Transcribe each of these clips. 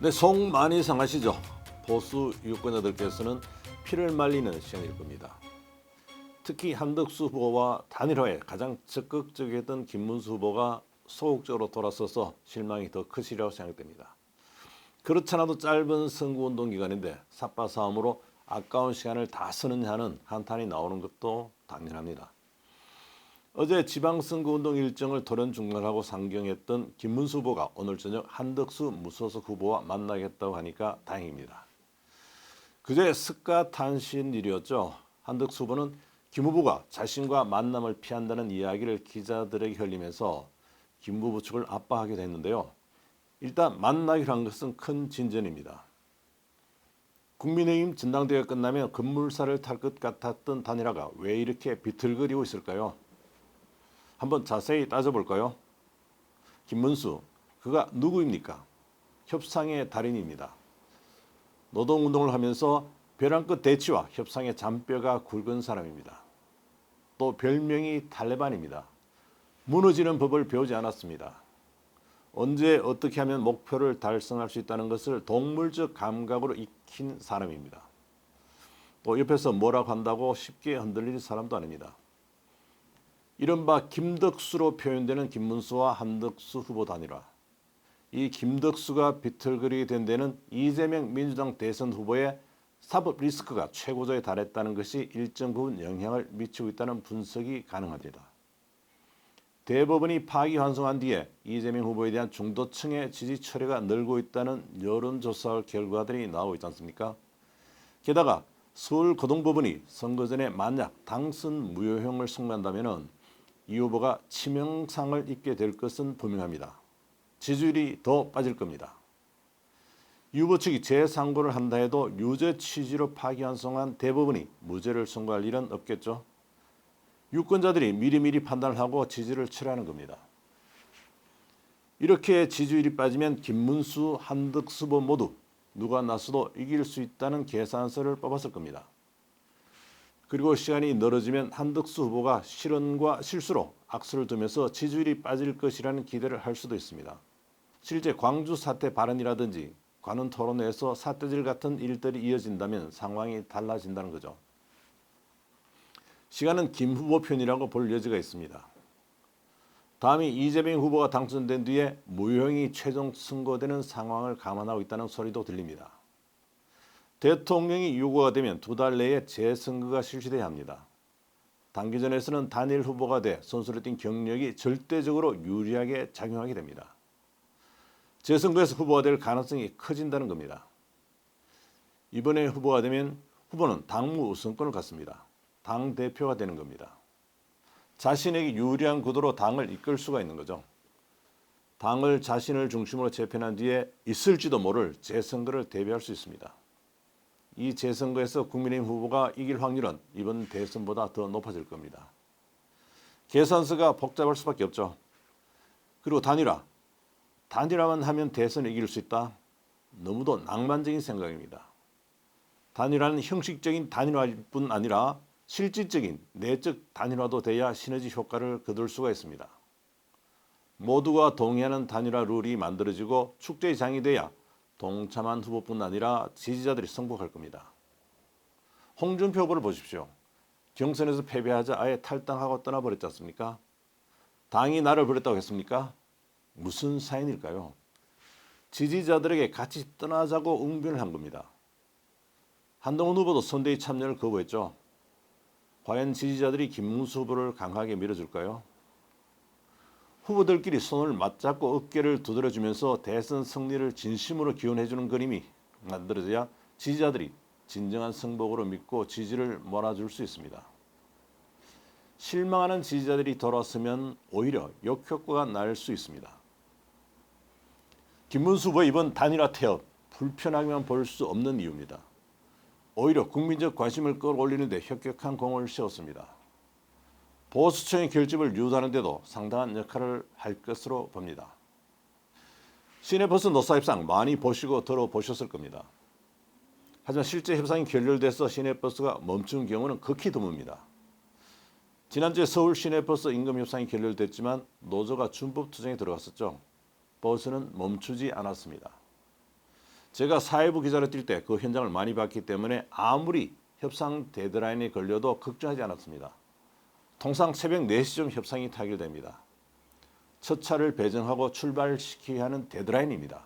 네, 속 많이 상하시죠? 보수 유권자들께서는 피를 말리는 시간일 겁니다. 특히 한덕수 후보와 단일화에 가장 적극적이었던 김문수 후보가 소극적으로 돌아서서 실망이 더 크시리라고 생각됩니다. 그렇잖아도 짧은 선거운동 기간인데 삽바싸움으로 아까운 시간을 다 쓰느냐 하는 한탄이 나오는 것도 당연합니다. 어제 지방선거운동 일정을 돌연 중단하고 상경했던 김문수 후보가 오늘 저녁 한덕수 무소속 후보와 만나겠다고 하니까 다행입니다. 그제 스카탄신 일이었죠. 한덕수 후보는 김 후보가 자신과 만남을 피한다는 이야기를 기자들에게 흘리면서 김 후보 측을 압박하기도 했는데요. 일단 만나기로 한 것은 큰 진전입니다. 국민의힘 전당대회가 끝나면 급물살을 탈 것 같았던 단일화가 왜 이렇게 비틀거리고 있을까요? 한번 자세히 따져볼까요? 김문수, 그가 누구입니까? 협상의 달인입니다. 노동운동을 하면서 벼랑 끝 대치와 협상의 잔뼈가 굵은 사람입니다. 또 별명이 탈레반입니다. 무너지는 법을 배우지 않았습니다. 언제 어떻게 하면 목표를 달성할 수 있다는 것을 동물적 감각으로 익힌 사람입니다. 또 옆에서 뭐라고 한다고 쉽게 흔들릴 사람도 아닙니다. 이른바 김덕수로 표현되는 김문수와 한덕수 후보 단일화. 이 김덕수가 비틀거리게 된 데는 이재명 민주당 대선 후보의 사법 리스크가 최고조에 달했다는 것이 일정 부분 영향을 미치고 있다는 분석이 가능합니다. 대법원이 파기환송한 뒤에 이재명 후보에 대한 중도층의 지지 철회가 늘고 있다는 여론조사 결과들이 나오고 있지 않습니까? 게다가 서울고등법원이 선거 전에 만약 당선 무효형을 선고한다면 이 후보가 치명상을 입게 될 것은 분명합니다. 지지율이 더 빠질 겁니다. 이 후보 측이 재상고를 한다 해도 유죄 취지로 파기환송한 대법원이 무죄를 선고할 일은 없겠죠. 유권자들이 미리미리 판단을 하고 지지를 철회하는 겁니다. 이렇게 지지율이 빠지면 김문수, 한덕수 후보 모두 누가 나서도 이길 수 있다는 계산서를 뽑았을 겁니다. 그리고 시간이 늘어지면 한덕수 후보가 실언과 실수로 악수를 두면서 지지율이 빠질 것이라는 기대를 할 수도 있습니다. 실제 광주 사태 발언이라든지 관훈 토론회에서 사태질 같은 일들이 이어진다면 상황이 달라진다는 거죠. 시간은 김 후보 편이라고 볼 여지가 있습니다. 다음이 이재명 후보가 당선된 뒤에 무효형이 최종 선고되는 상황을 감안하고 있다는 소리도 들립니다. 대통령이 요구가 되면 2달 내에 재선거가 실시돼야 합니다. 단기전에서는 단일 후보가 돼 선수를 뛴 경력이 절대적으로 유리하게 작용하게 됩니다. 재선거에서 후보가 될 가능성이 커진다는 겁니다. 이번에 후보가 되면 후보는 당무 우선권을 갖습니다. 당대표가 되는 겁니다. 자신에게 유리한 구도로 당을 이끌 수가 있는 거죠. 당을 자신을 중심으로 재편한 뒤에 있을지도 모를 재선거를 대비할 수 있습니다. 이 재선거에서 국민의힘 후보가 이길 확률은 이번 대선보다 더 높아질 겁니다. 계산서가 복잡할 수밖에 없죠. 그리고 단일화만 하면 대선을 이길 수 있다? 너무도 낭만적인 생각입니다. 단일화는 형식적인 단일화일 뿐 아니라 실질적인 내적 단일화도 돼야 시너지 효과를 거둘 수가 있습니다. 모두가 동의하는 단일화 룰이 만들어지고 축제장이 돼야 동참한 후보뿐 아니라 지지자들이 승복할 겁니다. 홍준표 후보를 보십시오. 경선에서 패배하자 아예 탈당하고 떠나버렸지 않습니까? 당이 나를 버렸다고 했습니까? 무슨 사인일까요? 지지자들에게 같이 떠나자고 응변을 한 겁니다. 한동훈 후보도 선대위 참여를 거부했죠. 과연 지지자들이 김문수 후보를 강하게 밀어줄까요? 후보들끼리 손을 맞잡고 어깨를 두드려주면서 대선 승리를 진심으로 기원해주는 그림이 만들어져야 지지자들이 진정한 승복으로 믿고 지지를 몰아줄 수 있습니다. 실망하는 지지자들이 돌아서면 오히려 역효과가 날 수 있습니다. 김문수 후보의 이번 단일화 태업, 불편하게만 볼 수 없는 이유입니다. 오히려 국민적 관심을 끌어올리는 데 혁혁한 공을 세웠습니다. 보수층의 결집을 유도하는 데도 상당한 역할을 할 것으로 봅니다. 시내버스 노사 협상 많이 보시고 들어보셨을 겁니다. 하지만 실제 협상이 결렬돼서 시내버스가 멈춘 경우는 극히 드뭅니다. 지난주에 서울 시내버스 임금 협상이 결렬됐지만 노조가 준법 투쟁에 들어갔었죠. 버스는 멈추지 않았습니다. 제가 사회부 기자로 뛸 때 그 현장을 많이 봤기 때문에 아무리 협상 데드라인이 걸려도 걱정하지 않았습니다. 통상 새벽 4시쯤 협상이 타결됩니다. 첫 차를 배정하고 출발시켜야 하는 데드라인입니다.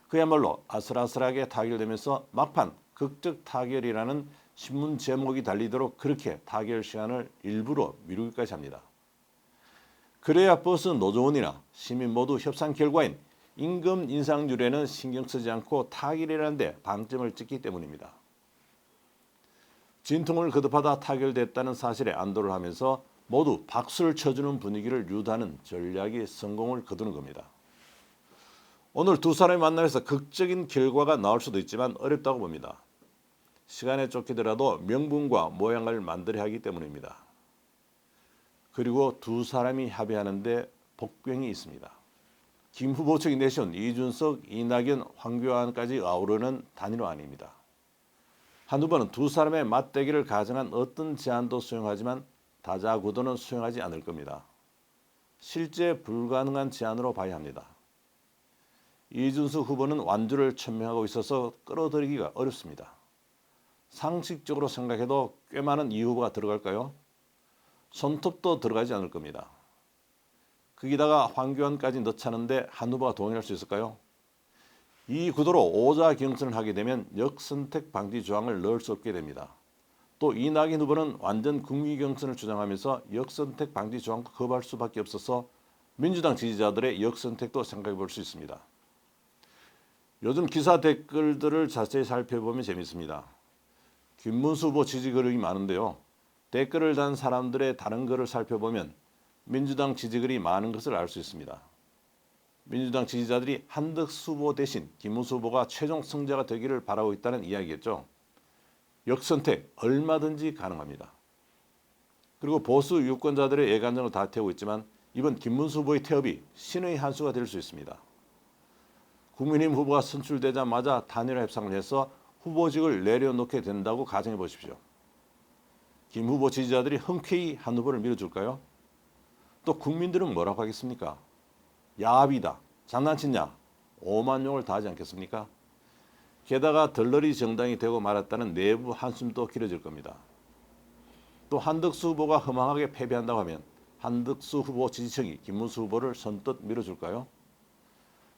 그야말로 아슬아슬하게 타결되면서 막판 극적 타결이라는 신문 제목이 달리도록 그렇게 타결 시간을 일부러 미루기까지 합니다. 그래야 버스 노조원이나 시민 모두 협상 결과인 임금 인상률에는 신경 쓰지 않고 타결이라는 데 방점을 찍기 때문입니다. 진통을 거듭하다 타결됐다는 사실에 안도를 하면서 모두 박수를 쳐주는 분위기를 유도하는 전략이 성공을 거두는 겁니다. 오늘 두 사람이 만나면서 극적인 결과가 나올 수도 있지만 어렵다고 봅니다. 시간에 쫓기더라도 명분과 모양을 만들어야 하기 때문입니다. 그리고 두 사람이 합의하는데 복병이 있습니다. 김 후보 측이 내세운 이준석, 이낙연, 황교안까지 아우르는 단일화안입니다. 한 후보는 두 사람의 맞대결을 가정한 어떤 제안도 수용하지만 다자구도는 수용하지 않을 겁니다. 실제 불가능한 제안으로 봐야 합니다. 이준석 후보는 완주를 천명하고 있어서 끌어들이기가 어렵습니다. 상식적으로 생각해도 꽤 많은 이 후보가 들어갈까요? 손톱도 들어가지 않을 겁니다. 거기다가 황교안까지 넣자는데 한 후보가 동의할 수 있을까요? 이 구도로 오자 경선을 하게 되면 역선택 방지 조항을 넣을 수 없게 됩니다. 또 이낙연 후보는 완전 국미 경선을 주장하면서 역선택 방지 조항도 거부할 수밖에 없어서 민주당 지지자들의 역선택도 생각해 볼 수 있습니다. 요즘 기사 댓글들을 자세히 살펴보면 재밌습니다. 김문수 후보 지지 글이 많은데요. 댓글을 단 사람들의 다른 글을 살펴보면 민주당 지지글이 많은 것을 알 수 있습니다. 민주당 지지자들이 한덕수 후보 대신 김문수 후보가 최종 승자가 되기를 바라고 있다는 이야기겠죠. 역선택 얼마든지 가능합니다. 그리고 보수 유권자들의 애간장을 다 태우고 있지만 이번 김문수 후보의 태업이 신의 한 수가 될 수 있습니다. 국민의힘 후보가 선출되자마자 단일화 협상을 해서 후보직을 내려놓게 된다고 가정해 보십시오. 김 후보 지지자들이 흔쾌히 한 후보를 밀어줄까요? 또 국민들은 뭐라고 하겠습니까? 야합이다, 장난치냐, 오만 용을 다 하지 않겠습니까? 게다가 덜러리 정당이 되고 말았다는 내부 한숨도 길어질 겁니다. 또 한덕수 후보가 허망하게 패배한다고 하면 한덕수 후보 지지층이 김문수 후보를 선뜻 밀어줄까요?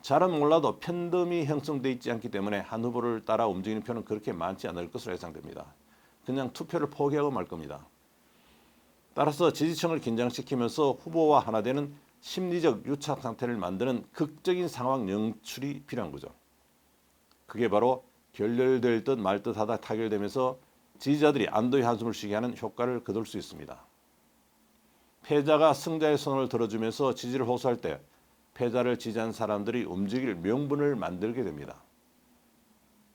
잘은 몰라도 편덤이 형성돼 있지 않기 때문에 한 후보를 따라 움직이는 표는 그렇게 많지 않을 것으로 예상됩니다. 그냥 투표를 포기하고 말 겁니다. 따라서 지지층을 긴장시키면서 후보와 하나 되는 심리적 유착 상태를 만드는 극적인 상황 연출이 필요한 거죠. 그게 바로 결렬될 듯 말 듯하다 타결되면서 지지자들이 안도의 한숨을 쉬게 하는 효과를 거둘 수 있습니다. 패자가 승자의 손을 들어주면서 지지를 호소할 때 패자를 지지한 사람들이 움직일 명분을 만들게 됩니다.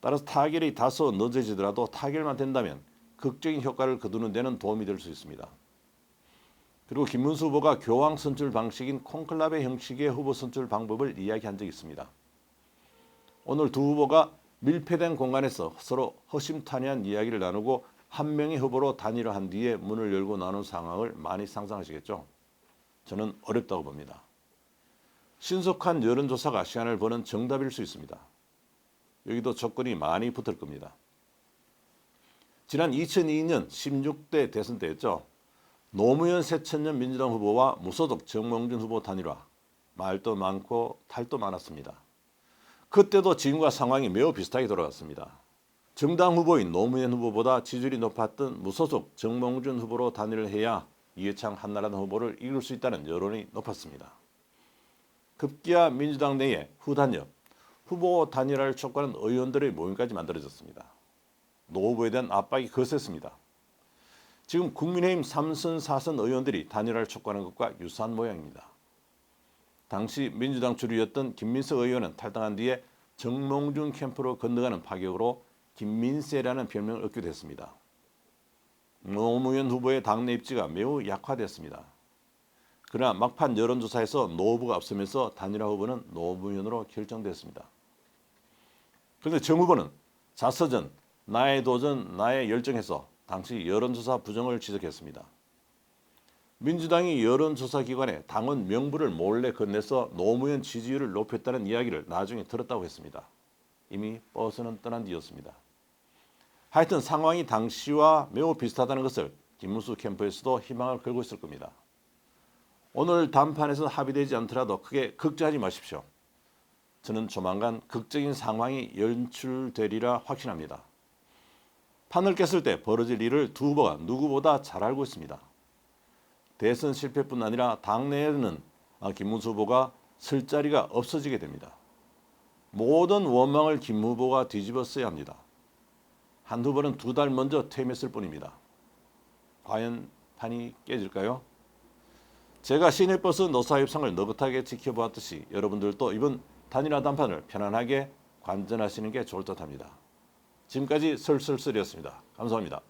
따라서 타결이 다소 늦어지더라도 타결만 된다면 극적인 효과를 거두는 데는 도움이 될 수 있습니다. 그리고 김문수 후보가 교황 선출 방식인 콘클라베 형식의 후보 선출 방법을 이야기한 적이 있습니다. 오늘 두 후보가 밀폐된 공간에서 서로 허심탄회한 이야기를 나누고 한 명의 후보로 단일화한 뒤에 문을 열고 나눈 상황을 많이 상상하시겠죠? 저는 어렵다고 봅니다. 신속한 여론조사가 시간을 버는 정답일 수 있습니다. 여기도 조건이 많이 붙을 겁니다. 지난 2002년 16대 대선 때였죠. 노무현 새천년 민주당 후보와 무소속 정몽준 후보 단일화. 말도 많고 탈도 많았습니다. 그때도 지금과 상황이 매우 비슷하게 돌아갔습니다. 정당 후보인 노무현 후보보다 지지율이 높았던 무소속 정몽준 후보로 단일을 해야 이해창 한나라당 후보를 이길 수 있다는 여론이 높았습니다. 급기야 민주당 내에 후단협, 후보 단일화를 촉구하는 의원들의 모임까지 만들어졌습니다. 노 후보에 대한 압박이 거셌습니다. 지금 국민의힘 3선 4선 의원들이 단일화를 촉구하는 것과 유사한 모양입니다. 당시 민주당 주류였던 김민석 의원은 탈당한 뒤에 정몽준 캠프로 건너가는 파격으로 김민세라는 별명을 얻게 됐습니다. 노무현 후보의 당내 입지가 매우 약화됐습니다. 그러나 막판 여론조사에서 노 후보가 앞서면서 단일화 후보는 노무현으로 결정됐습니다. 그런데 정 후보는 자서전, 나의 도전, 나의 열정에서 당시 여론조사 부정을 지적했습니다. 민주당이 여론조사기관에 당원 명부를 몰래 건네서 노무현 지지율을 높였다는 이야기를 나중에 들었다고 했습니다. 이미 버스는 떠난 뒤였습니다. 하여튼 상황이 당시와 매우 비슷하다는 것을 김문수 캠프에서도 희망을 걸고 있을 겁니다. 오늘 담판에서 합의되지 않더라도 크게 걱정하지 마십시오. 저는 조만간 극적인 상황이 연출되리라 확신합니다. 판을 깼을 때 벌어질 일을 두 후보가 누구보다 잘 알고 있습니다. 대선 실패뿐 아니라 당내에는 김문수 후보가 설 자리가 없어지게 됩니다. 모든 원망을 김 후보가 뒤집어 써야 합니다. 한 후보는 2달 먼저 퇴임했을 뿐입니다. 과연 판이 깨질까요? 제가 시내버스 노사협상을 느긋하게 지켜보았듯이 여러분들도 이번 단일화 담판을 편안하게 관전하시는 게 좋을 듯합니다. 지금까지 설설설이었습니다. 감사합니다.